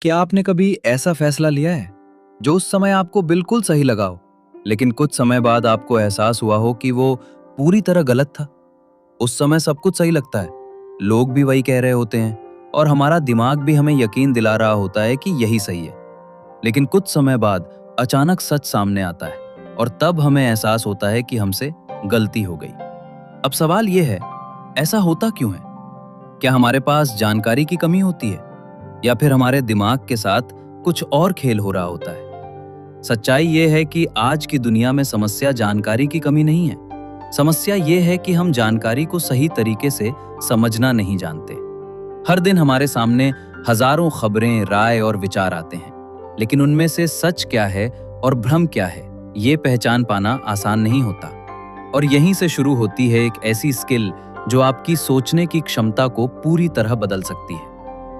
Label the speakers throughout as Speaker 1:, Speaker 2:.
Speaker 1: क्या आपने कभी ऐसा फैसला लिया है जो उस समय आपको बिल्कुल सही लगा हो, लेकिन कुछ समय बाद आपको एहसास हुआ हो कि वो पूरी तरह गलत था? उस समय सब कुछ सही लगता है, लोग भी वही कह रहे होते हैं और हमारा दिमाग भी हमें यकीन दिला रहा होता है कि यही सही है। लेकिन कुछ समय बाद अचानक सच सामने आता है और तब हमें एहसास होता है कि हमसे गलती हो गई। अब सवाल यह है, ऐसा होता क्यों है? क्या हमारे पास जानकारी की कमी होती है या फिर हमारे दिमाग के साथ कुछ और खेल हो रहा होता है? सच्चाई ये है कि आज की दुनिया में समस्या जानकारी की कमी नहीं है। समस्या ये है कि हम जानकारी को सही तरीके से समझना नहीं जानते। हर दिन हमारे सामने हजारों खबरें, राय और विचार आते हैं, लेकिन उनमें से सच क्या है और भ्रम क्या है, ये पहचान पाना आसान नहीं होता। और यहीं से शुरू होती है एक ऐसी स्किल जो आपकी सोचने की क्षमता को पूरी तरह बदल सकती है।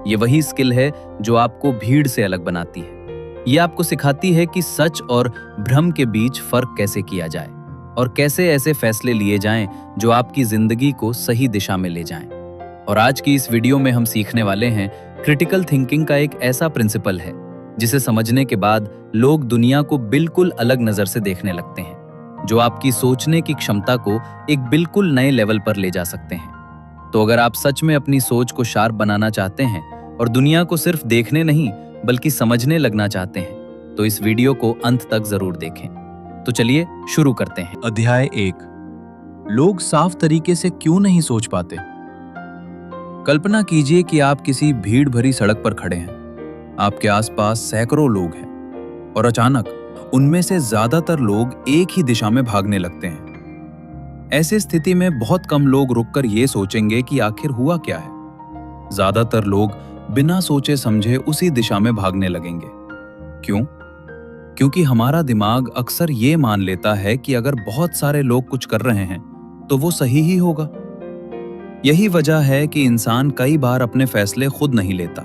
Speaker 1: ये वही स्किल है जो आपको भीड़ से अलग बनाती है। ये आपको सिखाती है कि सच और भ्रम के बीच फर्क कैसे किया जाए और कैसे ऐसे फैसले लिए जाएं जो आपकी जिंदगी को सही दिशा में ले जाएं। और आज की इस वीडियो में हम सीखने वाले हैं क्रिटिकल थिंकिंग का एक ऐसा प्रिंसिपल है जिसे समझने के बाद लोग दुनिया को बिल्कुल अलग नजर से देखने लगते हैं, जो आपकी सोचने की क्षमता को एक बिल्कुल नए लेवल पर ले जा सकते हैं। तो अगर आप सच में अपनी सोच को शार्प बनाना चाहते हैं और दुनिया को सिर्फ देखने नहीं बल्कि समझने लगना चाहते हैं, तो इस वीडियो को अंत तक जरूर देखें। तो चलिए शुरू करते हैं।
Speaker 2: अध्याय 1। लोग साफ तरीके से क्यों नहीं सोच पाते। कल्पना कीजिए कि आप किसी भीड़ भरी सड़क पर खड़े हैं। आपके आसपास सैकड़ों लोग हैं और अचानक उनमें से ज्यादातर लोग एक ही दिशा में भागने लगते हैं। ऐसी स्थिति में बहुत कम लोग रुककर ये सोचेंगे कि आखिर हुआ क्या है। ज्यादातर लोग बिना सोचे समझे उसी दिशा में भागने लगेंगे। क्यों? क्योंकि हमारा दिमाग अक्सर ये मान लेता है कि अगर बहुत सारे लोग कुछ कर रहे हैं तो वो सही ही होगा। यही वजह है कि इंसान कई बार अपने फैसले खुद नहीं लेता,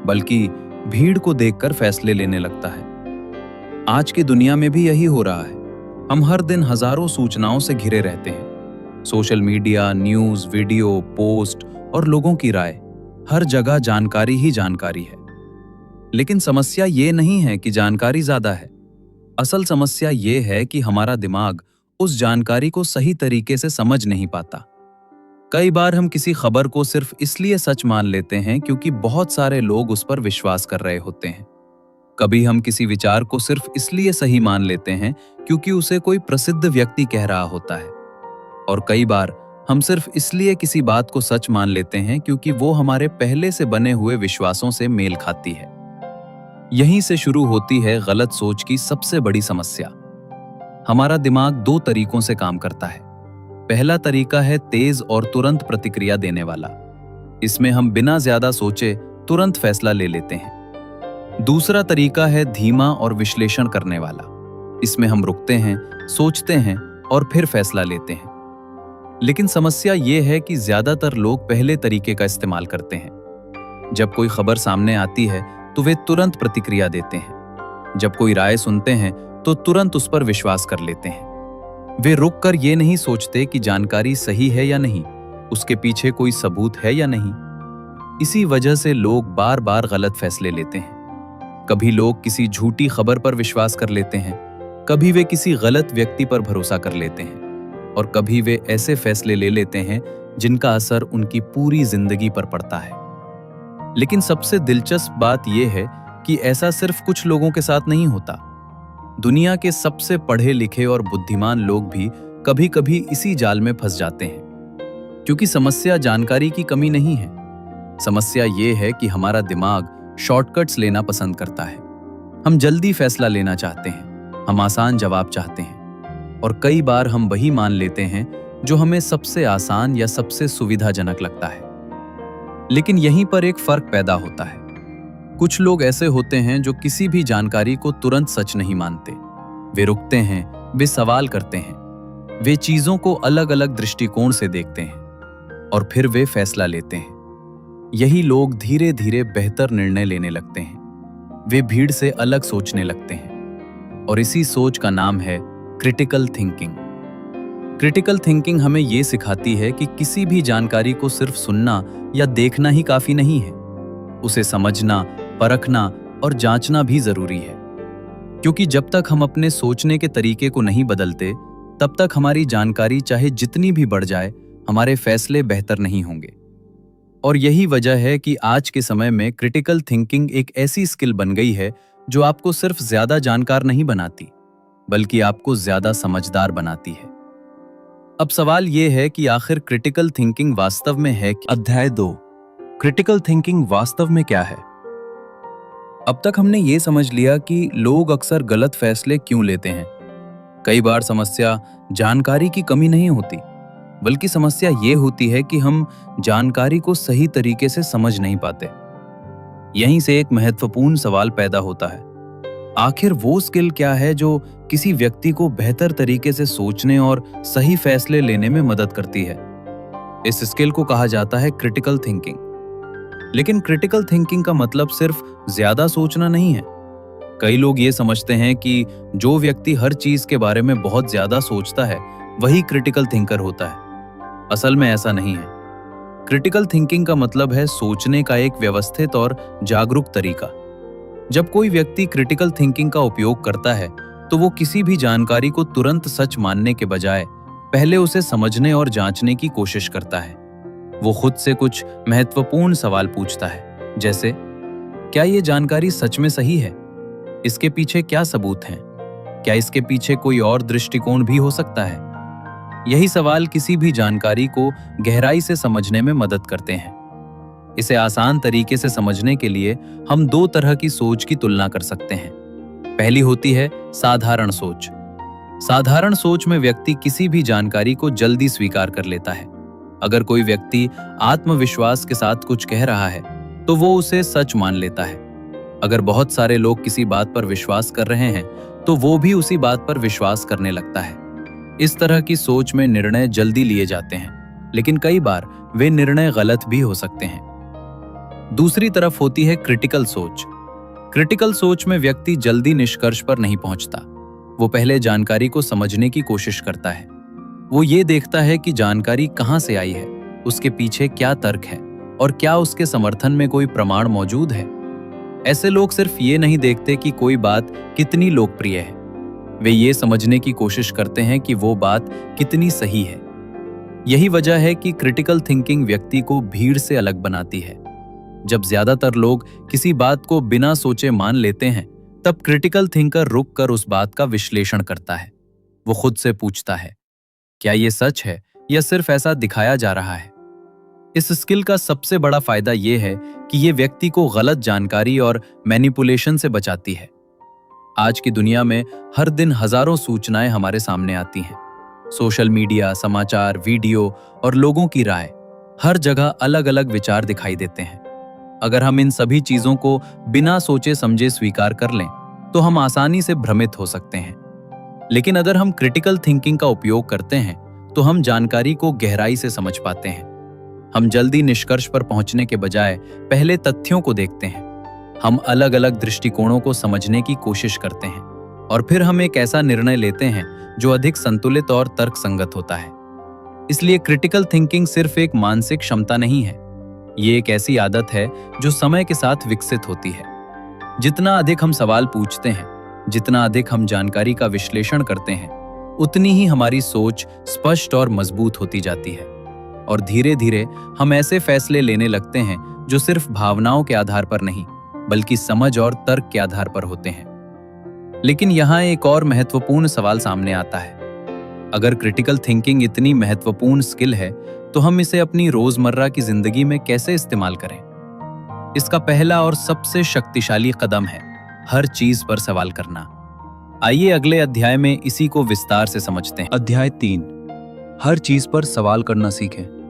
Speaker 2: बल्कि भीड़ को देखकर फैसले लेने लगता है। आज की दुनिया में भी यही हो रहा है। हम हर दिन हजारों सूचनाओं से घिरे रहते हैं। Social media, news, video, post और लोगों की राय, हर जगह जानकारी ही जानकारी है। लेकिन समस्या ये नहीं है कि जानकारी ज्यादा है। असल समस्या ये है कि हमारा दिमाग उस जानकारी को सही तरीके से समझ नहीं पाता। कई बार हम किसी खबर को सिर्फ इसलिए सच मान लेते हैं क्योंकि बहुत सारे लोग उस पर विश्वास कर रहे होते हैं। कभी हम किसी विचार को सिर्फ इसलिए सही मान लेते हैं क्योंकि उसे कोई प्रसिद्ध व्यक्ति कह रहा होता है। और कई बार हम सिर्फ इसलिए किसी बात को सच मान लेते हैं क्योंकि वो हमारे पहले से बने हुए विश्वासों से मेल खाती है। यहीं से शुरू होती है गलत सोच की सबसे बड़ी समस्या। हमारा दिमाग दो तरीकों से काम करता है। पहला तरीका है तेज और तुरंत प्रतिक्रिया देने वाला। इसमें हम बिना ज्यादा सोचे तुरंत फैसला ले लेते हैं। दूसरा तरीका है धीमा और विश्लेषण करने वाला। इसमें हम रुकते हैं, सोचते हैं और फिर फैसला लेते हैं। लेकिन समस्या ये है कि ज्यादातर लोग पहले तरीके का इस्तेमाल करते हैं। जब कोई खबर सामने आती है तो वे तुरंत प्रतिक्रिया देते हैं। जब कोई राय सुनते हैं तो तुरंत उस पर विश्वास कर लेते हैं। वे रुककर ये नहीं सोचते कि जानकारी सही है या नहीं, उसके पीछे कोई सबूत है या नहीं। इसी वजह से लोग बार बार गलत फैसले लेते हैं। कभी लोग किसी झूठी खबर पर विश्वास कर लेते हैं, कभी वे किसी गलत व्यक्ति पर भरोसा कर लेते हैं और कभी वे ऐसे फैसले ले लेते हैं जिनका असर उनकी पूरी जिंदगी पर पड़ता है। लेकिन सबसे दिलचस्प बात यह है कि ऐसा सिर्फ कुछ लोगों के साथ नहीं होता। दुनिया के सबसे पढ़े लिखे और बुद्धिमान लोग भी कभी कभी इसी जाल में फंस जाते हैं। क्योंकि समस्या जानकारी की कमी नहीं है। समस्या ये है कि हमारा दिमाग शॉर्टकट्स लेना पसंद करता है। हम जल्दी फैसला लेना चाहते हैं, हम आसान जवाब चाहते हैं और कई बार हम वही मान लेते हैं जो हमें सबसे आसान या सबसे सुविधाजनक लगता है। लेकिन यहीं पर एक फर्क पैदा होता है। कुछ लोग ऐसे होते हैं जो किसी भी जानकारी को तुरंत सच नहीं मानते। वे रुकते हैं, वे सवाल करते हैं, वे चीजों को अलग अलग दृष्टिकोण से देखते हैं और फिर वे फैसला लेते हैं। यही लोग धीरे धीरे बेहतर निर्णय लेने लगते हैं। वे भीड़ से अलग सोचने लगते हैं और इसी सोच का नाम है क्रिटिकल थिंकिंग। क्रिटिकल थिंकिंग हमें ये सिखाती है कि किसी भी जानकारी को सिर्फ सुनना या देखना ही काफी नहीं है। उसे समझना,
Speaker 1: परखना और जांचना भी जरूरी है, क्योंकि जब तक हम अपने सोचने के तरीके को नहीं बदलते, तब तक हमारी जानकारी चाहे जितनी भी बढ़ जाए, हमारे फैसले बेहतर नहीं होंगे। और यही वजह है कि आज के समय में क्रिटिकल थिंकिंग एक ऐसी स्किल बन गई है जो आपको सिर्फ ज्यादा जानकार नहीं बनाती, बल्कि आपको ज्यादा समझदार बनाती है। अब सवाल यह है कि आखिर क्रिटिकल थिंकिंग वास्तव में है क्या?
Speaker 2: अध्याय 2, क्रिटिकल थिंकिंग वास्तव में क्या है?
Speaker 1: अब तक हमने ये समझ लिया कि लोग अक्सर गलत फैसले क्यों लेते हैं। कई बार समस्या जानकारी की कमी नहीं होती, बल्कि समस्या ये होती है कि हम जानकारी को सही तरीके से समझ नहीं पाते। यहीं से एक महत्वपूर्ण सवाल पैदा होता है, आखिर वो स्किल क्या है जो किसी व्यक्ति को बेहतर तरीके से सोचने और सही फैसले लेने में मदद करती है? इस स्किल को कहा जाता है क्रिटिकल थिंकिंग। लेकिन क्रिटिकल थिंकिंग का मतलब सिर्फ ज्यादा सोचना नहीं है। कई लोग ये समझते हैं कि जो व्यक्ति हर चीज के बारे में बहुत ज्यादा सोचता है, वही क्रिटिकल थिंकर होता है। असल में ऐसा नहीं है। क्रिटिकल थिंकिंग का मतलब है सोचने का एक व्यवस्थित और जागरूक तरीका। जब कोई व्यक्ति क्रिटिकल थिंकिंग का उपयोग करता है, तो वो किसी भी जानकारी को तुरंत सच मानने के बजाय पहले उसे समझने और जांचने की कोशिश करता है। वो खुद से कुछ महत्वपूर्ण सवाल पूछता है, जैसे क्या ये जानकारी सच में सही है? इसके पीछे क्या सबूत हैं? क्या इसके पीछे कोई और दृष्टिकोण भी हो सकता है? यही सवाल किसी भी जानकारी को गहराई से समझने में मदद करते हैं। इसे आसान तरीके से समझने के लिए हम दो तरह की सोच की तुलना कर सकते हैं। पहली होती है साधारण सोच। साधारण सोच में व्यक्ति किसी भी जानकारी को जल्दी स्वीकार कर लेता है। अगर कोई व्यक्ति आत्मविश्वास के साथ कुछ कह रहा है, तो वो उसे सच मान लेता है। अगर बहुत सारे लोग किसी बात पर विश्वास कर रहे हैं, तो वो भी उसी बात पर विश्वास करने लगता है। इस तरह की सोच में निर्णय जल्दी लिए जाते हैं, लेकिन कई बार वे निर्णय गलत भी हो सकते हैं। दूसरी तरफ होती है क्रिटिकल सोच। क्रिटिकल सोच में व्यक्ति जल्दी निष्कर्ष पर नहीं पहुंचता। वो पहले जानकारी को समझने की कोशिश करता है। वो ये देखता है कि जानकारी कहां से आई है, उसके पीछे क्या तर्क है और क्या उसके समर्थन में कोई प्रमाण मौजूद है। ऐसे लोग सिर्फ ये नहीं देखते कि कोई बात कितनी लोकप्रिय है, वे ये समझने की कोशिश करते हैं कि वो बात कितनी सही है। यही वजह है कि क्रिटिकल थिंकिंग व्यक्ति को भीड़ से अलग बनाती है। जब ज्यादातर लोग किसी बात को बिना सोचे मान लेते हैं, तब क्रिटिकल थिंकर रुक कर उस बात का विश्लेषण करता है। वो खुद से पूछता है, क्या ये सच है या सिर्फ ऐसा दिखाया जा रहा है? इस स्किल का सबसे बड़ा फायदा ये है कि ये व्यक्ति को गलत जानकारी और मैनिपुलेशन से बचाती है। आज की दुनिया में हर दिन हजारों सूचनाएं हमारे सामने आती हैं। सोशल मीडिया, समाचार, वीडियो और लोगों की राय, हर जगह अलग अलग विचार दिखाई देते हैं। अगर हम इन सभी चीजों को बिना सोचे समझे स्वीकार कर लें, तो हम आसानी से भ्रमित हो सकते हैं। लेकिन अगर हम क्रिटिकल थिंकिंग का उपयोग करते हैं, तो हम जानकारी को गहराई से समझ पाते हैं। हम जल्दी निष्कर्ष पर पहुंचने के बजाय पहले तथ्यों को देखते हैं। हम अलग अलग दृष्टिकोणों को समझने की कोशिश करते हैं और फिर हम एक ऐसा निर्णय लेते हैं जो अधिक संतुलित और तर्कसंगत होता है। इसलिए क्रिटिकल थिंकिंग सिर्फ एक मानसिक क्षमता नहीं है, ये एक ऐसी आदत है जो समय के साथ विकसित होती है। जितना अधिक हम सवाल पूछते हैं, जितना अधिक हम जानकारी का विश्लेषण करते हैं, उतनी ही हमारी सोच स्पष्ट और मजबूत होती जाती है। और धीरे धीरे हम ऐसे फैसले लेने लगते हैं जो सिर्फ भावनाओं के आधार पर नहीं, बल्कि समझ और तर्क के आधार पर होते हैं। लेकिन यहाँ एक और महत्वपूर्ण सवाल सामने आता है। अगर क्रिटिकल थिंकिंग इतनी महत्वपूर्ण स्किल है, तो हम इसे अपनी रोजमर्रा की जिंदगी में कैसे इस्तेमाल करें? इसका पहला और सबसे शक्तिशाली कदम है हर चीज पर सवाल करना। आइए अगले अध्याय में इसी को विस्तार से समझते हैं।
Speaker 2: अध्याय 3, हर चीज पर सवाल करना सीखें।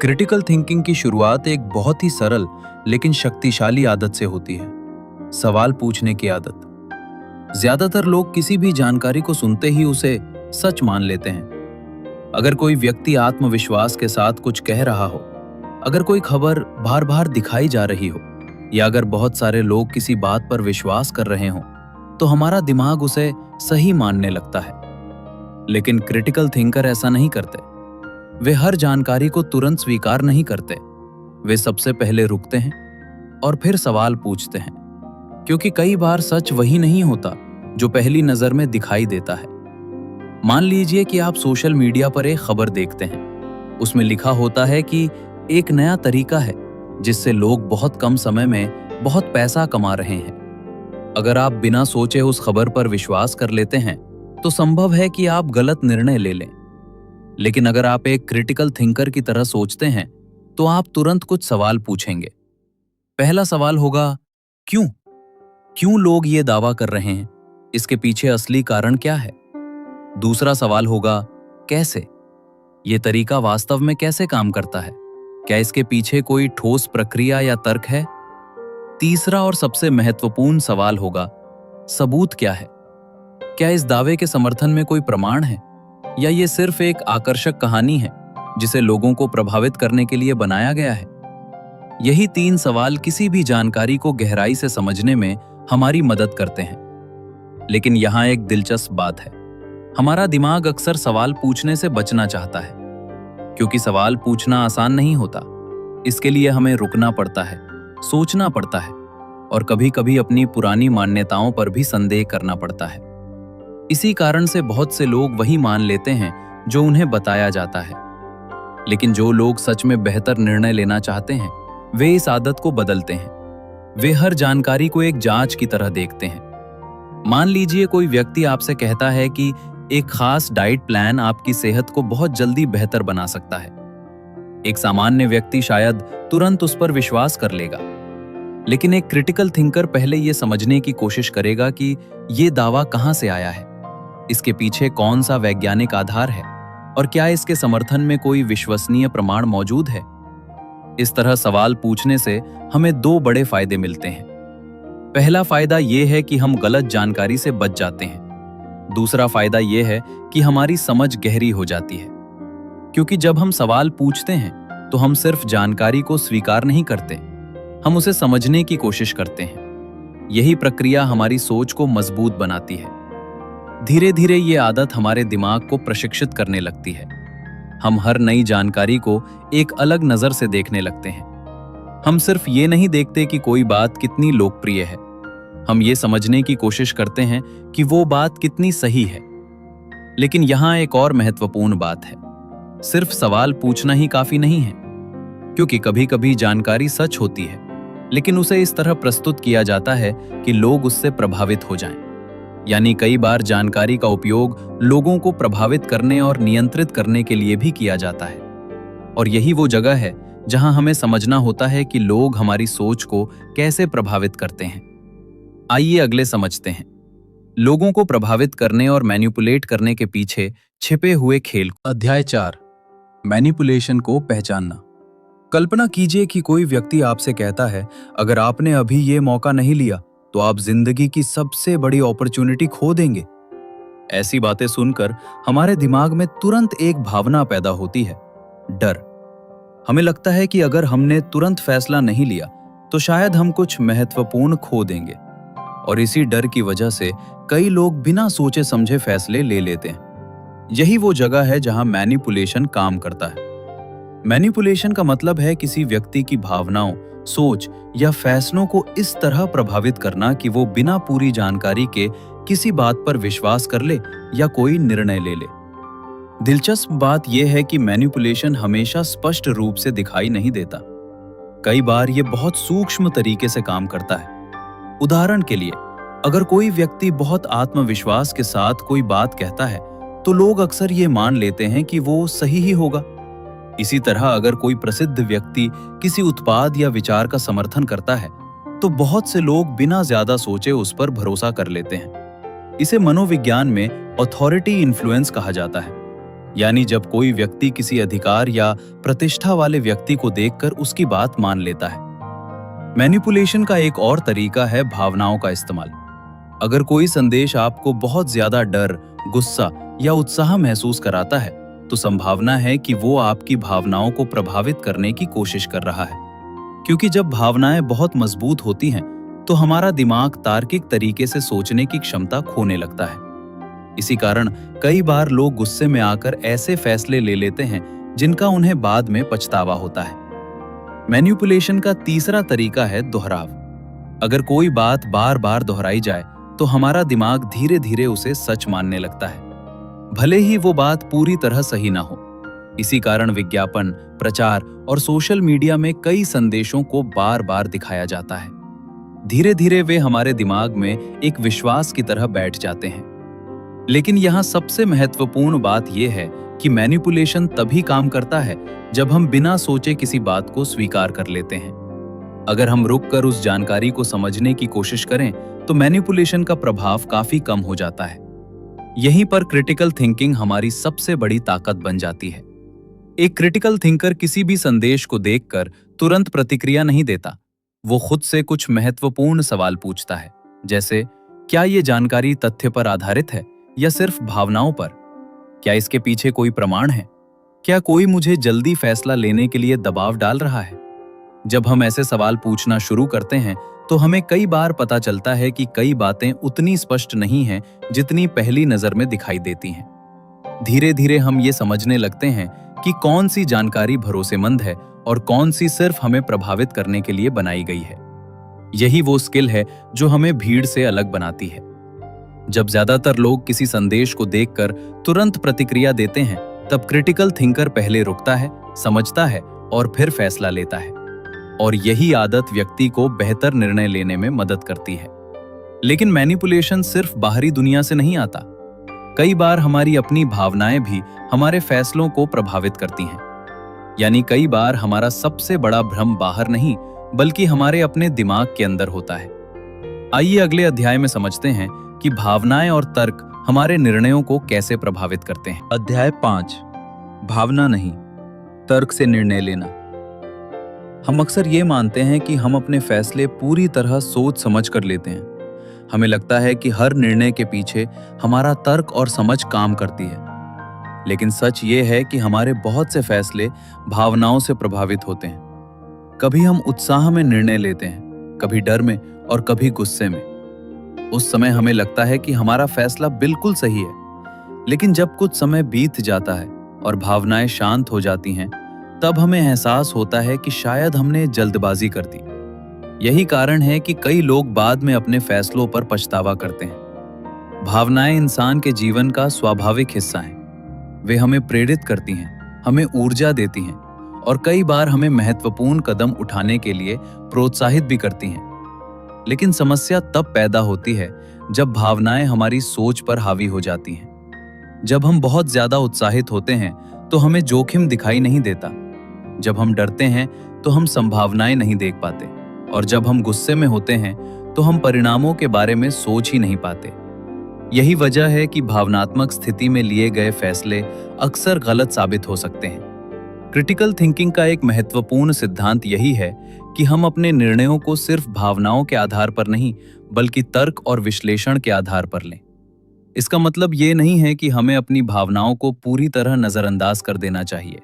Speaker 1: क्रिटिकल थिंकिंग की शुरुआत एक बहुत ही सरल लेकिन शक्तिशाली आदत से होती है, सवाल पूछने की आदत। ज्यादातर लोग किसी भी जानकारी को सुनते ही उसे सच मान लेते हैं। अगर कोई व्यक्ति आत्मविश्वास के साथ कुछ कह रहा हो, अगर कोई खबर बार बार दिखाई जा रही हो, या अगर बहुत सारे लोग किसी बात पर विश्वास कर रहे हों, तो हमारा दिमाग उसे सही मानने लगता है। लेकिन क्रिटिकल थिंकर ऐसा नहीं करते। वे हर जानकारी को तुरंत स्वीकार नहीं करते। वे सबसे पहले रुकते हैं, और फिर सवाल पूछते हैं, क्योंकि कई बार सच वही नहीं होता जो पहली नजर में दिखाई देता है। मान लीजिए कि आप सोशल मीडिया पर एक खबर देखते हैं। उसमें लिखा होता है कि एक नया तरीका है जिससे लोग बहुत कम समय में बहुत पैसा कमा रहे हैं। अगर आप बिना सोचे उस खबर पर विश्वास कर लेते हैं तो संभव है कि आप गलत निर्णय ले लें। लेकिन अगर आप एक क्रिटिकल थिंकर की तरह सोचते हैं तो आप तुरंत कुछ सवाल पूछेंगे। पहला सवाल होगा, क्यों? क्यों लोग ये दावा कर रहे हैं? इसके पीछे असली कारण क्या है? दूसरा सवाल होगा, कैसे? ये तरीका वास्तव में कैसे काम करता है? क्या इसके पीछे कोई ठोस प्रक्रिया या तर्क है? तीसरा और सबसे महत्वपूर्ण सवाल होगा, सबूत क्या है? क्या इस दावे के समर्थन में कोई प्रमाण है या ये सिर्फ एक आकर्षक कहानी है जिसे लोगों को प्रभावित करने के लिए बनाया गया है? यही तीन सवाल किसी भी जानकारी को गहराई से समझने में हमारी मदद करते हैं। लेकिन यहाँ एक दिलचस्प बात है, हमारा दिमाग अक्सर सवाल पूछने से बचना चाहता है, क्योंकि सवाल पूछना आसान नहीं होता। इसके लिए हमें रुकना पड़ता है, सोचना पड़ता है और कभी-कभी अपनी पुरानी मान्यताओं पर भी संदेह करना पड़ता है। इसी कारण से बहुत से लोग वही मान लेते हैं जो उन्हें बताया जाता है। लेकिन जो लोग सच में बेहतर निर्णय लेना चाहते हैं, वे इस आदत को बदलते हैं। वे हर जानकारी को एक जांच की तरह देखते हैं। मान लीजिए कोई व्यक्ति आपसे कहता है कि एक खास डाइट प्लान आपकी सेहत को बहुत जल्दी बेहतर बना सकता है। एक सामान्य व्यक्ति शायद तुरंत उस पर विश्वास कर लेगा, लेकिन एक क्रिटिकल थिंकर पहले यह समझने की कोशिश करेगा कि यह दावा कहां से आया है, इसके पीछे कौन सा वैज्ञानिक आधार है और क्या इसके समर्थन में कोई विश्वसनीय प्रमाण मौजूद है। इस तरह सवाल पूछने से हमें दो बड़े फायदे मिलते हैं। पहला फायदा यह है कि हम गलत जानकारी से बच जाते हैं। दूसरा फायदा यह है कि हमारी समझ गहरी हो जाती है, क्योंकि जब हम सवाल पूछते हैं तो हम सिर्फ जानकारी को स्वीकार नहीं करते, हम उसे समझने की कोशिश करते हैं। यही प्रक्रिया हमारी सोच को मजबूत बनाती है। धीरे धीरे ये आदत हमारे दिमाग को प्रशिक्षित करने लगती है। हम हर नई जानकारी को एक अलग नजर से देखने लगते हैं। हम सिर्फ ये नहीं देखते कि कोई बात कितनी लोकप्रिय है, हम ये समझने की कोशिश करते हैं कि वो बात कितनी सही है। लेकिन यहाँ एक और महत्वपूर्ण बात है, सिर्फ सवाल पूछना ही काफी नहीं है, क्योंकि कभी-कभी जानकारी सच होती है, लेकिन उसे इस तरह प्रस्तुत किया जाता है कि लोग उससे प्रभावित हो जाएं। यानी कई बार जानकारी का उपयोग लोगों को प्रभावित करने और नियंत्रित करने के लिए भी किया जाता है। और यही वो जगह है जहां हमें समझना होता है कि लोग हमारी सोच को कैसे प्रभावित करते हैं। आइए अगले समझते हैं, लोगों को प्रभावित करने और मैनिपुलेट करने के पीछे छिपे हुए खेल।
Speaker 2: अध्याय 4, मैनिपुलेशन को पहचानना।
Speaker 1: कल्पना कीजिए कि कोई व्यक्ति आपसे कहता है, अगर आपने अभी ये मौका नहीं लिया तो आप जिंदगी की सबसे बड़ी अपॉर्चुनिटी खो देंगे। ऐसी बातें सुनकर हमारे दिमाग में तुरंत एक भावना पैदा होती है, डर। हमें लगता है कि अगर हमने तुरंत फैसला नहीं लिया तो शायद हम कुछ महत्वपूर्ण खो देंगे। और इसी डर की वजह से कई लोग बिना सोचे समझे फैसले ले लेते हैं। यही वो जगह है जहां मैनिपुलेशन काम करता है। मैनिपुलेशन का मतलब है किसी व्यक्ति की भावनाओं, सोच या फैसलों को इस तरह प्रभावित करना कि वो बिना पूरी जानकारी के किसी बात पर विश्वास कर ले या कोई निर्णय ले ले। दिलचस्प बात यह है कि मैनिपुलेशन हमेशा स्पष्ट रूप से दिखाई नहीं देता। कई बार ये बहुत सूक्ष्म तरीके से काम करता है। उदाहरण के लिए, अगर कोई व्यक्ति बहुत आत्मविश्वास के साथ कोई बात कहता है तो लोग अक्सर ये मान लेते हैं कि वो सही ही होगा। इसी तरह अगर कोई प्रसिद्ध व्यक्ति किसी उत्पाद या विचार का समर्थन करता है तो बहुत से लोग बिना ज्यादा सोचे उस पर भरोसा कर लेते हैं। इसे मनोविज्ञान में ऑथोरिटी इन्फ्लुएंस कहा जाता है। यानी जब कोई व्यक्ति किसी अधिकार या प्रतिष्ठा वाले व्यक्ति को देखकर उसकी बात मान लेता है। मैनिपुलेशन का एक और तरीका है भावनाओं का इस्तेमाल। अगर कोई संदेश आपको बहुत ज्यादा डर, गुस्सा या उत्साह महसूस कराता है तो संभावना है कि वो आपकी भावनाओं को प्रभावित करने की कोशिश कर रहा है। क्योंकि जब भावनाएं बहुत मजबूत होती हैं तो हमारा दिमाग तार्किक तरीके से सोचने की क्षमता खोने लगता है। इसी कारण कई बार लोग गुस्से में आकर ऐसे फैसले ले लेते हैं जिनका उन्हें बाद में पछतावा होता है। मैनिपुलेशन का तीसरा तरीका है दोहराव। अगर कोई बात बार बार दोहराई जाए तो हमारा दिमाग धीरे धीरे उसे सच मानने लगता है, भले ही वो बात पूरी तरह सही ना हो। इसी कारण विज्ञापन, प्रचार और सोशल मीडिया में कई संदेशों को बार बार दिखाया जाता है। धीरे धीरे वे हमारे दिमाग में एक विश्वास की तरह बैठ जाते हैं। लेकिन यहाँ सबसे महत्वपूर्ण बात यह है कि मैनिपुलेशन तभी काम करता है जब हम बिना सोचे किसी बात को स्वीकार कर लेते हैं। अगर हम रुककर उस जानकारी को समझने की कोशिश करें तो मैनिपुलेशन का प्रभाव काफी कम हो जाता है। यहीं पर क्रिटिकल थिंकिंग हमारी सबसे बड़ी ताकत बन जाती है। एक क्रिटिकल थिंकर किसी भी संदेश को देखकर तुरंत प्रतिक्रिया नहीं देता। वो खुद से कुछ महत्वपूर्ण सवाल पूछता है, जैसे क्या ये जानकारी तथ्य पर आधारित है या सिर्फ भावनाओं पर? क्या इसके पीछे कोई प्रमाण है? क्या कोई मुझे जल्दी फैसला लेने के लिए दबाव डाल रहा है? जब हम ऐसे सवाल पूछना शुरू करते हैं तो हमें कई बार पता चलता है कि कई बातें उतनी स्पष्ट नहीं हैं जितनी पहली नजर में दिखाई देती हैं। धीरे धीरे हम ये समझने लगते हैं कि कौन सी जानकारी भरोसेमंद है और कौन सी सिर्फ हमें प्रभावित करने के लिए बनाई गई है। यही वो स्किल है जो हमें भीड़ से अलग बनाती है। जब ज्यादातर लोग किसी संदेश को देखकर तुरंत प्रतिक्रिया देते हैं, तब क्रिटिकल थिंकर पहले रुकता है, समझता है और फिर फैसला लेता है। और यही आदत व्यक्ति को बेहतर निर्णय लेने में मदद करती है। लेकिन मैनिपुलेशन सिर्फ बाहरी दुनिया से नहीं आता। कई बार हमारी अपनी भावनाएं भी हमारे फैसलों को प्रभावित करती हैं। यानी कई बार हमारा सबसे बड़ा भ्रम बाहर नहीं, बल्कि हमारे अपने दिमाग के अंदर होता है। आइए अगले अध्याय में समझते हैं कि भावनाएं और तर्क हमारे निर्णयों को कैसे प्रभावित करते हैं।
Speaker 2: अध्याय 5, भावना नहीं, तर्क से निर्णय लेना। हम अक्सर ये मानते हैं कि हम अपने फैसले पूरी तरह सोच समझ कर लेते हैं। हमें लगता है कि हर निर्णय के पीछे हमारा तर्क और समझ काम करती है। लेकिन सच ये है कि हमारे बहुत से फैसले भावनाओं से प्रभावित होते हैं। कभी हम उत्साह में निर्णय लेते हैं, कभी डर में और कभी गुस्से में। उस समय हमें लगता है कि हमारा फैसला बिल्कुल सही है, लेकिन जब कुछ समय बीत जाता है और भावनाएं शांत हो जाती हैं, तब हमें एहसास होता है कि शायद हमने जल्दबाजी कर दी। यही कारण है कि कई लोग बाद में अपने फैसलों पर पछतावा करते हैं। भावनाएं इंसान के जीवन का स्वाभाविक हिस्सा हैं। वे हमें प्रेरित करती हैं, हमें ऊर्जा देती हैं और कई बार हमें महत्वपूर्ण कदम उठाने के लिए प्रोत्साहित भी करती हैं। लेकिन समस्या तब पैदा होती है जब भावनाएं हमारी सोच पर हावी हो जाती हैं। जब हम बहुत ज्यादा उत्साहित होते हैं तो हमें जोखिम दिखाई नहीं देता। जब हम डरते हैं तो हम संभावनाएं नहीं देख पाते, और जब हम गुस्से में होते हैं तो हम परिणामों के बारे में सोच ही नहीं पाते। यही वजह है कि भावनात्मक स्थिति में लिए गए फैसले अक्सर गलत साबित हो सकते हैं। क्रिटिकल थिंकिंग का एक महत्वपूर्ण सिद्धांत यही है कि हम अपने निर्णयों को सिर्फ भावनाओं के आधार पर नहीं, बल्कि तर्क और विश्लेषण के आधार पर लें। इसका मतलब ये नहीं है कि हमें अपनी भावनाओं को पूरी तरह नजरअंदाज कर देना चाहिए,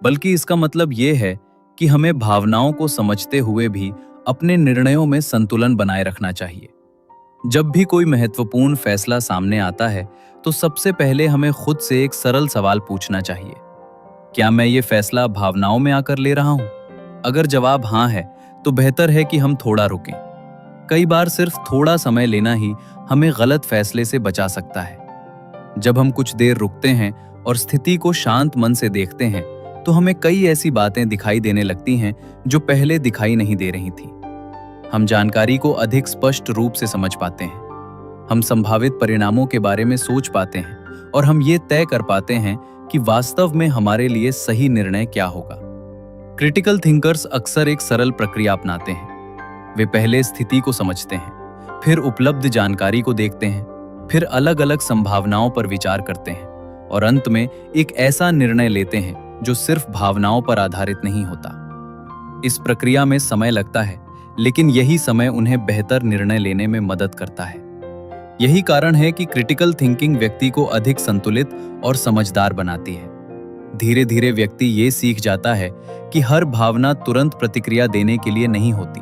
Speaker 2: बल्कि इसका मतलब ये है कि हमें भावनाओं को समझते हुए भी अपने निर्णयों में संतुलन बनाए रखना चाहिए। जब भी कोई महत्वपूर्ण फैसला सामने आता है तो सबसे पहले हमें खुद से एक सरल सवाल पूछना चाहिए, क्या मैं ये फैसला भावनाओं में आकर ले रहा हूं? अगर जवाब हाँ है तो बेहतर है कि हम थोड़ा रुकें। कई बार सिर्फ थोड़ा समय लेना ही हमें गलत फैसले से बचा सकता है। जब हम कुछ देर रुकते हैं और स्थिति को शांत मन से देखते हैं तो हमें कई ऐसी बातें दिखाई देने लगती हैं जो पहले दिखाई नहीं दे रही थी। हम जानकारी को अधिक स्पष्ट रूप से समझ पाते हैं, हम संभावित परिणामों के बारे में सोच पाते हैं और हम ये तय कर पाते हैं कि वास्तव में हमारे लिए सही निर्णय क्या होगा। क्रिटिकल थिंकर्स अक्सर एक सरल प्रक्रिया अपनाते हैं। वे पहले स्थिति को समझते हैं, फिर उपलब्ध जानकारी को देखते हैं, फिर अलग अलग संभावनाओं पर विचार करते हैं और अंत में एक ऐसा निर्णय लेते हैं जो सिर्फ भावनाओं पर आधारित नहीं होता। इस प्रक्रिया में समय लगता है, लेकिन यही समय उन्हें बेहतर निर्णय लेने में मदद करता है। यही कारण है कि क्रिटिकल थिंकिंग व्यक्ति को अधिक संतुलित और समझदार बनाती है। धीरे धीरे व्यक्ति ये सीख जाता है कि हर भावना तुरंत प्रतिक्रिया देने के लिए नहीं होती।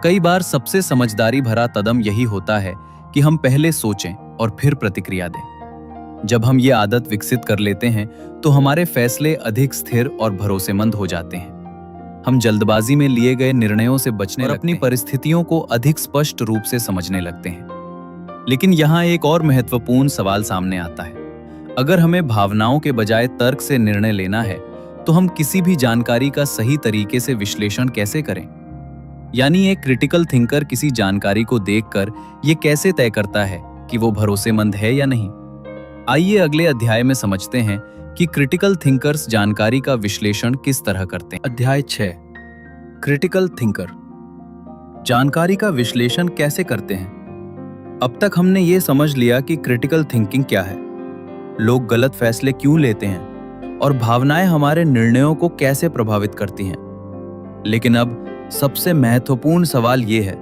Speaker 2: कई बार सबसे समझदारी भरा कदम यही होता है कि हम पहले सोचें और फिर प्रतिक्रिया दें। जब हम ये आदत विकसित कर लेते हैं तो हमारे फैसले अधिक स्थिर और भरोसेमंद हो जाते हैं।
Speaker 1: हम जल्दबाजी में लिए गए निर्णयों से बचने
Speaker 2: और
Speaker 1: लगते
Speaker 2: अपनी
Speaker 1: हैं, परिस्थितियों को अधिक स्पष्ट रूप से समझने लगते हैं। लेकिन यहाँ एक और महत्वपूर्ण सवाल सामने आता है। अगर हमें भावनाओं के बजाय तर्क से निर्णय लेना है, तो हम किसी भी जानकारी का सही तरीके से विश्लेषण कैसे करें? यानी एक क्रिटिकल थिंकर किसी जानकारी को देखकर ये कैसे तय करता है कि वो भरोसेमंद है या नहीं? आइए अगले अध्याय में समझते हैं कि क्रिटिकल थिंकर्स जानकारी का विश्लेषण किस तरह करते हैं। अध्याय 6, क्रिटिकल थिंकर जानकारी का विश्लेषण कैसे करते हैं। अब तक हमने ये समझ लिया कि क्रिटिकल थिंकिंग क्या है, लोग गलत फैसले क्यों लेते हैं और भावनाएं हमारे निर्णयों को कैसे प्रभावित करती हैं। लेकिन अब सबसे महत्वपूर्ण सवाल ये है,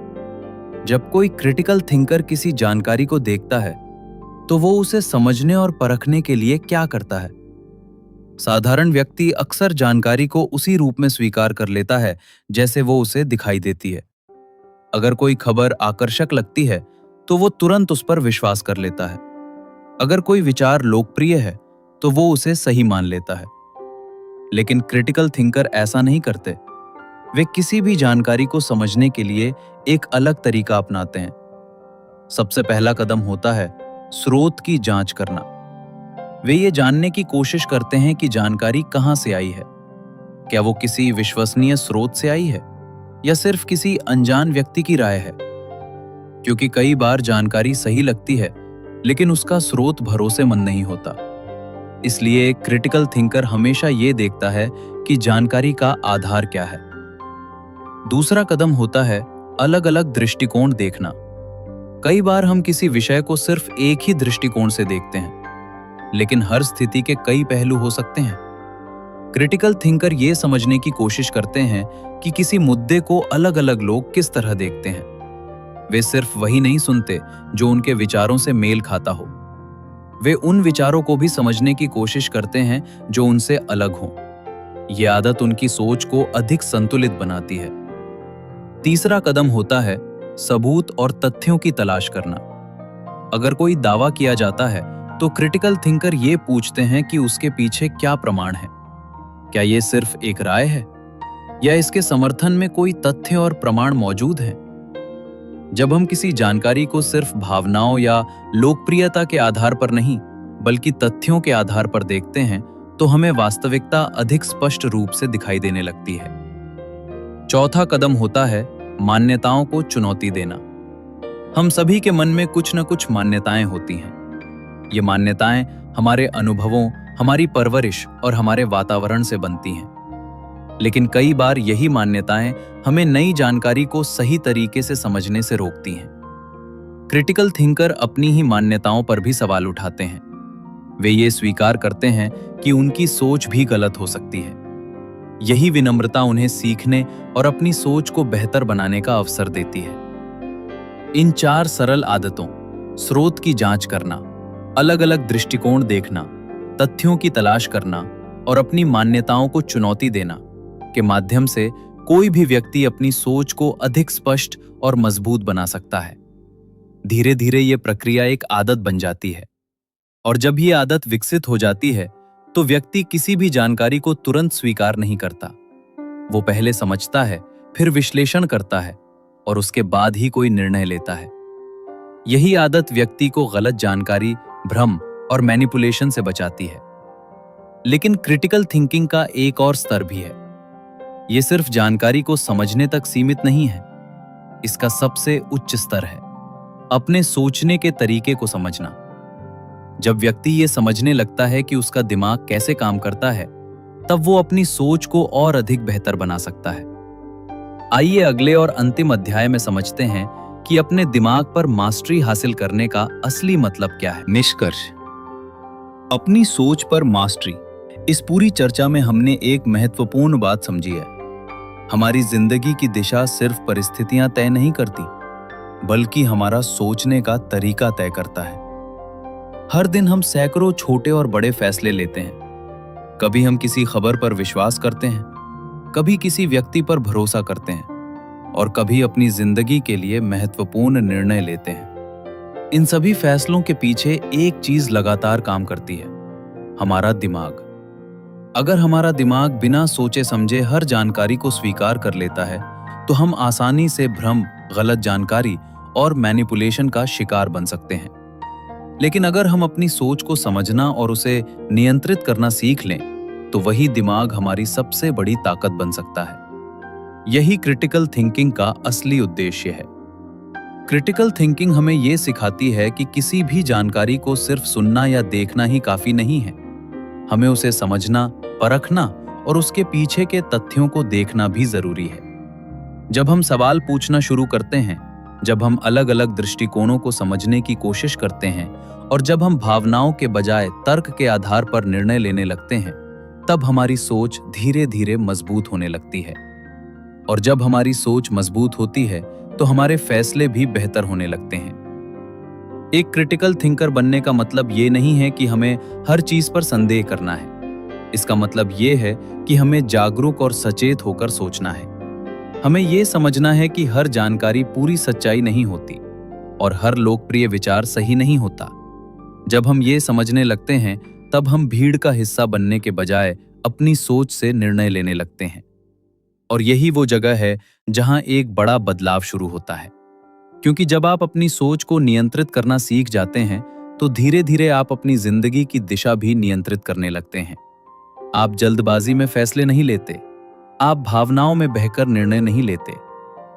Speaker 1: जब कोई क्रिटिकल थिंकर किसी जानकारी को देखता है तो वो उसे समझने और परखने के लिए क्या करता है। साधारण व्यक्ति अक्सर जानकारी को उसी रूप में स्वीकार कर लेता है जैसे वो उसे दिखाई देती है। अगर कोई खबर आकर्षक लगती है तो वो तुरंत उस पर विश्वास कर लेता है। अगर कोई विचार लोकप्रिय है तो वो उसे सही मान लेता है। लेकिन क्रिटिकल थिंकर ऐसा नहीं करते। वे किसी भी जानकारी को समझने के लिए एक अलग तरीका अपनाते हैं। सबसे पहला कदम होता है स्रोत की जांच करना। वे ये जानने की कोशिश करते हैं कि जानकारी कहां से आई है। क्या वो किसी विश्वसनीय स्रोत से आई है या सिर्फ किसी अनजान व्यक्ति की राय है? क्योंकि कई बार जानकारी सही लगती है लेकिन उसका स्रोत भरोसेमंद नहीं होता। इसलिए एक क्रिटिकल थिंकर हमेशा ये देखता है कि जानकारी का आधार क्या है। दूसरा कदम होता है अलग अलग दृष्टिकोण देखना। कई बार हम किसी विषय को सिर्फ एक ही दृष्टिकोण से देखते हैं, लेकिन हर स्थिति के कई पहलू हो सकते हैं। क्रिटिकल थिंकर ये समझने की कोशिश करते हैं कि किसी मुद्दे को अलग अलग लोग किस तरह देखते हैं। वे सिर्फ वही नहीं सुनते जो उनके विचारों से मेल खाता हो। वे उन विचारों को भी समझने की कोशिश करते हैं जो उनसे अलग हों। ये आदत उनकी सोच को अधिक संतुलित बनाती है। तीसरा कदम होता है सबूत और तथ्यों की तलाश करना। अगर कोई दावा किया जाता है तो क्रिटिकल थिंकर ये पूछते हैं कि उसके पीछे क्या प्रमाण है। क्या ये सिर्फ एक राय है या इसके समर्थन में कोई तथ्य और प्रमाण मौजूद है? जब हम किसी जानकारी को सिर्फ भावनाओं या लोकप्रियता के आधार पर नहीं बल्कि तथ्यों के आधार पर देखते हैं तो हमें वास्तविकता अधिक स्पष्ट रूप से दिखाई देने लगती है। चौथा कदम होता है मान्यताओं को चुनौती देना। हम सभी के मन में कुछ न कुछ मान्यताएं होती हैं। ये मान्यताएं हमारे अनुभवों, हमारी परवरिश और हमारे वातावरण से बनती हैं। लेकिन कई बार यही मान्यताएं हमें नई जानकारी को सही तरीके से समझने से रोकती हैं। क्रिटिकल थिंकर अपनी ही मान्यताओं पर भी सवाल उठाते हैं। वे ये स्वीकार करते हैं कि उनकी सोच भी गलत हो सकती है। यही विनम्रता उन्हें सीखने और अपनी सोच को बेहतर बनाने का अवसर देती है। इन 4 सरल आदतों, स्रोत की जांच करना, अलग अलग दृष्टिकोण देखना, तथ्यों की तलाश करना और अपनी मान्यताओं को चुनौती देना के माध्यम से कोई भी व्यक्ति अपनी सोच को अधिक स्पष्ट और मजबूत बना सकता है। धीरे धीरे ये प्रक्रिया एक आदत बन जाती है और जब ये आदत विकसित हो जाती है तो व्यक्ति किसी भी जानकारी को तुरंत स्वीकार नहीं करता। वो पहले समझता है, फिर विश्लेषण करता है और उसके बाद ही कोई निर्णय लेता है। यही आदत व्यक्ति को गलत जानकारी, भ्रम और मैनिपुलेशन से बचाती है। लेकिन क्रिटिकल थिंकिंग का एक और स्तर भी है। ये सिर्फ जानकारी को समझने तक सीमित नहीं है। इसका सबसे उच्च स्तर है अपने सोचने के तरीके को समझना। जब व्यक्ति ये समझने लगता है कि उसका दिमाग कैसे काम करता है, तब वो अपनी सोच को और अधिक बेहतर बना सकता है। आइए अगले और अंतिम अध्याय में समझते हैं कि अपने दिमाग पर मास्टरी हासिल करने का असली मतलब क्या है।
Speaker 2: निष्कर्ष, अपनी सोच पर मास्टरी। इस पूरी चर्चा में हमने एक महत्वपूर्ण बात समझी है। हमारी जिंदगी की दिशा सिर्फ परिस्थितियां तय नहीं करती, बल्कि हमारा सोचने का तरीका तय करता है। हर दिन हम सैकड़ों छोटे और बड़े फैसले लेते हैं। कभी हम किसी खबर पर विश्वास करते हैं, कभी किसी व्यक्ति पर भरोसा करते हैं और कभी अपनी जिंदगी के लिए महत्वपूर्ण निर्णय लेते हैं। इन सभी फैसलों के पीछे एक चीज लगातार काम करती है, हमारा दिमाग।
Speaker 1: अगर हमारा दिमाग बिना सोचे समझे हर जानकारी को स्वीकार कर लेता है, तो हम आसानी से भ्रम, गलत जानकारी और मैनिपुलेशन का शिकार बन सकते हैं। लेकिन अगर हम अपनी सोच को समझना और उसे नियंत्रित करना सीख लें, तो वही दिमाग हमारी सबसे बड़ी ताकत बन सकता है। यही क्रिटिकल थिंकिंग का असली उद्देश्य है। क्रिटिकल थिंकिंग हमें ये सिखाती है कि किसी भी जानकारी को सिर्फ सुनना या देखना ही काफी नहीं है। हमें उसे समझना, परखना और उसके पीछे के तथ्यों को देखना भी जरूरी है। जब हम सवाल पूछना शुरू करते हैं, जब हम अलग अलग दृष्टिकोणों को समझने की कोशिश करते हैं और जब हम भावनाओं के बजाय तर्क के आधार पर निर्णय लेने लगते हैं, तब हमारी सोच धीरे धीरे मजबूत होने लगती है। और जब हमारी सोच मजबूत होती है, तो हमारे फैसले भी बेहतर होने लगते हैं। एक क्रिटिकल थिंकर बनने का मतलब ये नहीं है कि हमें हर चीज पर संदेह करना है। इसका मतलब ये है कि हमें जागरूक और सचेत होकर सोचना है। हमें ये समझना है कि हर जानकारी पूरी सच्चाई नहीं होती और हर लोकप्रिय विचार सही नहीं होता। जब हम ये समझने लगते हैं, तब हम भीड़ का हिस्सा बनने के बजाय अपनी सोच से निर्णय लेने लगते हैं। और यही वो जगह है जहां एक बड़ा बदलाव शुरू होता है। क्योंकि जब आप अपनी सोच को नियंत्रित करना सीख जाते हैं, तो धीरे धीरे आप अपनी जिंदगी की दिशा भी नियंत्रित करने लगते हैं। आप जल्दबाजी में फैसले नहीं लेते, आप भावनाओं में बहकर निर्णय नहीं लेते,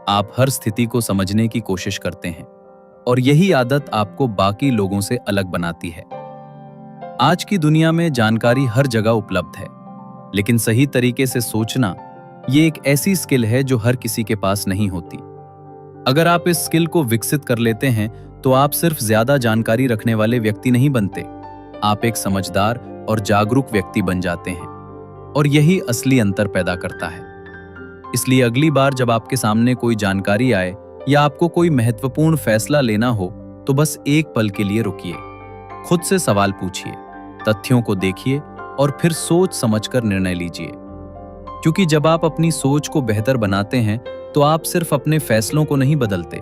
Speaker 1: आप हर स्थिति को समझने की कोशिश करते हैं। और यही आदत आपको बाकी लोगों से अलग बनाती है। आज की दुनिया में जानकारी हर जगह उपलब्ध है, लेकिन सही तरीके से सोचना ये एक ऐसी स्किल है जो हर किसी के पास नहीं होती। अगर आप इस स्किल को विकसित कर लेते हैं, तो आप सिर्फ ज्यादा जानकारी रखने वाले व्यक्ति नहीं बनते, आप एक समझदार और जागरूक व्यक्ति बन जाते हैं। और यही असली अंतर पैदा करता है। इसलिए अगली बार जब आपके सामने कोई जानकारी आए या आपको कोई महत्वपूर्ण फैसला लेना हो, तो बस एक पल के लिए रुकिए, खुद से सवाल पूछिए, तथ्यों को देखिए और फिर सोच समझकर निर्णय लीजिए। क्योंकि जब आप अपनी सोच को बेहतर बनाते हैं, तो आप सिर्फ अपने फैसलों को नहीं बदलते,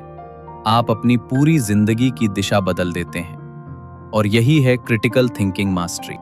Speaker 1: आप अपनी पूरी जिंदगी की दिशा बदल देते हैं। और यही है क्रिटिकल थिंकिंग मास्टरी।